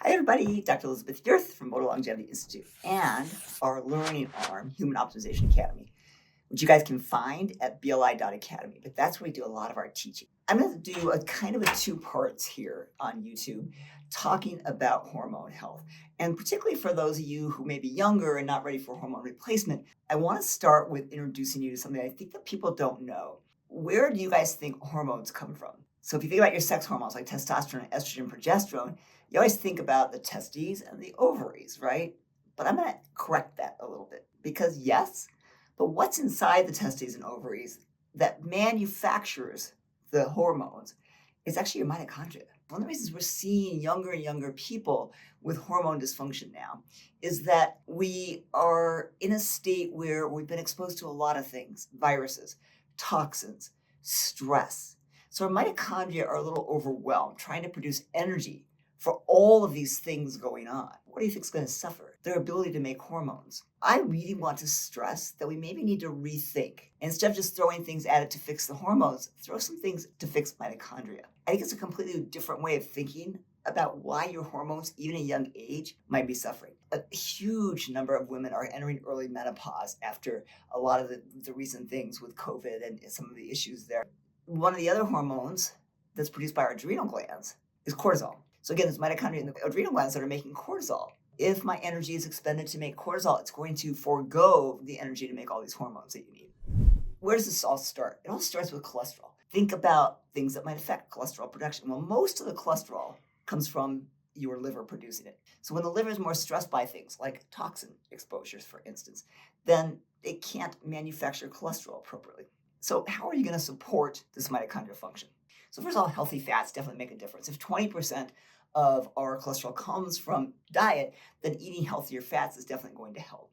Hi, everybody. Dr. Elizabeth Yurth from Boulder Longevity Institute and our learning arm, Human Optimization Academy, which you guys can find at bli.academy. But that's where we do a lot of our teaching. I'm going to do a kind of a two parts here on YouTube talking about hormone health. And particularly for those of you who may be younger and not ready for hormone replacement, I want to start with introducing you to something I think that people don't know. Where do you guys think hormones come from? So if you think about your sex hormones like testosterone, estrogen, progesterone, you always think about the testes and the ovaries, right? But I'm going to correct that a little bit because yes, but what's inside the testes and ovaries that manufactures the hormones is actually your mitochondria. One of the reasons we're seeing younger and younger people with hormone dysfunction now is that we are in a state where we've been exposed to a lot of things, viruses, toxins, stress. So our mitochondria are a little overwhelmed, trying to produce energy for all of these things going on. What do you think is going to suffer? Their ability to make hormones. I really want to stress that we maybe need to rethink. Instead of just throwing things at it to fix the hormones, throw some things to fix mitochondria. I think it's a completely different way of thinking about why your hormones, even at a young age, might be suffering. A huge number of women are entering early menopause after a lot of the recent things with COVID and some of the issues there. One of the other hormones that's produced by our adrenal glands is cortisol. So again, there's mitochondria in the adrenal glands that are making cortisol. If my energy is expended to make cortisol, it's going to forego the energy to make all these hormones that you need. Where does this all start? It all starts with cholesterol. Think about things that might affect cholesterol production. Well, most of the cholesterol comes from your liver producing it. So when the liver is more stressed by things like toxin exposures, for instance, then it can't manufacture cholesterol appropriately. So how are you going to support this mitochondrial function? So first of all, healthy fats definitely make a difference. If 20% of our cholesterol comes from diet, then eating healthier fats is definitely going to help.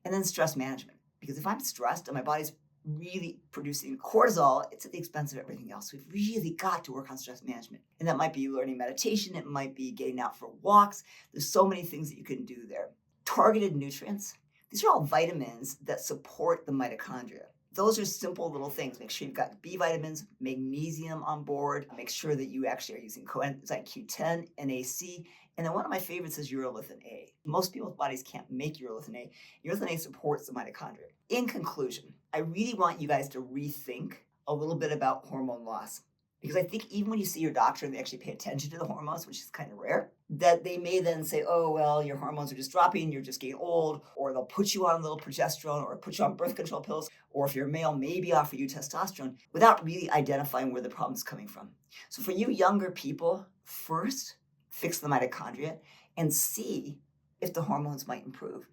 And then stress management, because if I'm stressed and my body's really producing cortisol, it's at the expense of everything else. We've really got to work on stress management. And that might be learning meditation. It might be getting out for walks. There's so many things that you can do there. Targeted nutrients. These are all vitamins that support the mitochondria. Those are simple little things. Make sure you've got B vitamins, magnesium on board. Make sure that you actually are using coenzyme Q10 and AC. And then one of my favorites is urolithin A. Most people's bodies can't make urolithin A. Urolithin A supports the mitochondria. In conclusion, I really want you guys to rethink a little bit about hormone loss. Because I think even when you see your doctor and they actually pay attention to the hormones, which is kind of rare, that they may then say, oh, well, your hormones are just dropping, you're just getting old, or they'll put you on a little progesterone or put you on birth control pills, or if you're male, maybe offer you testosterone without really identifying where the problem is coming from. So for you younger people, first, fix the mitochondria and see if the hormones might improve.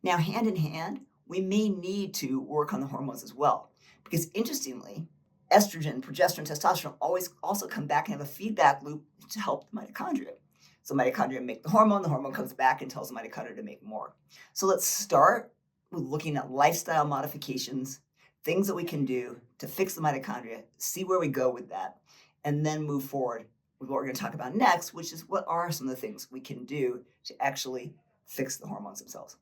Now, hand in hand, we may need to work on the hormones as well. Because interestingly, estrogen, progesterone, testosterone always also come back and have a feedback loop to help the mitochondria. So mitochondria make the hormone comes back and tells the mitochondria to make more. So let's start with looking at lifestyle modifications, things that we can do to fix the mitochondria, see where we go with that, and then move forward with what we're going to talk about next, which is what are some of the things we can do to actually fix the hormones themselves.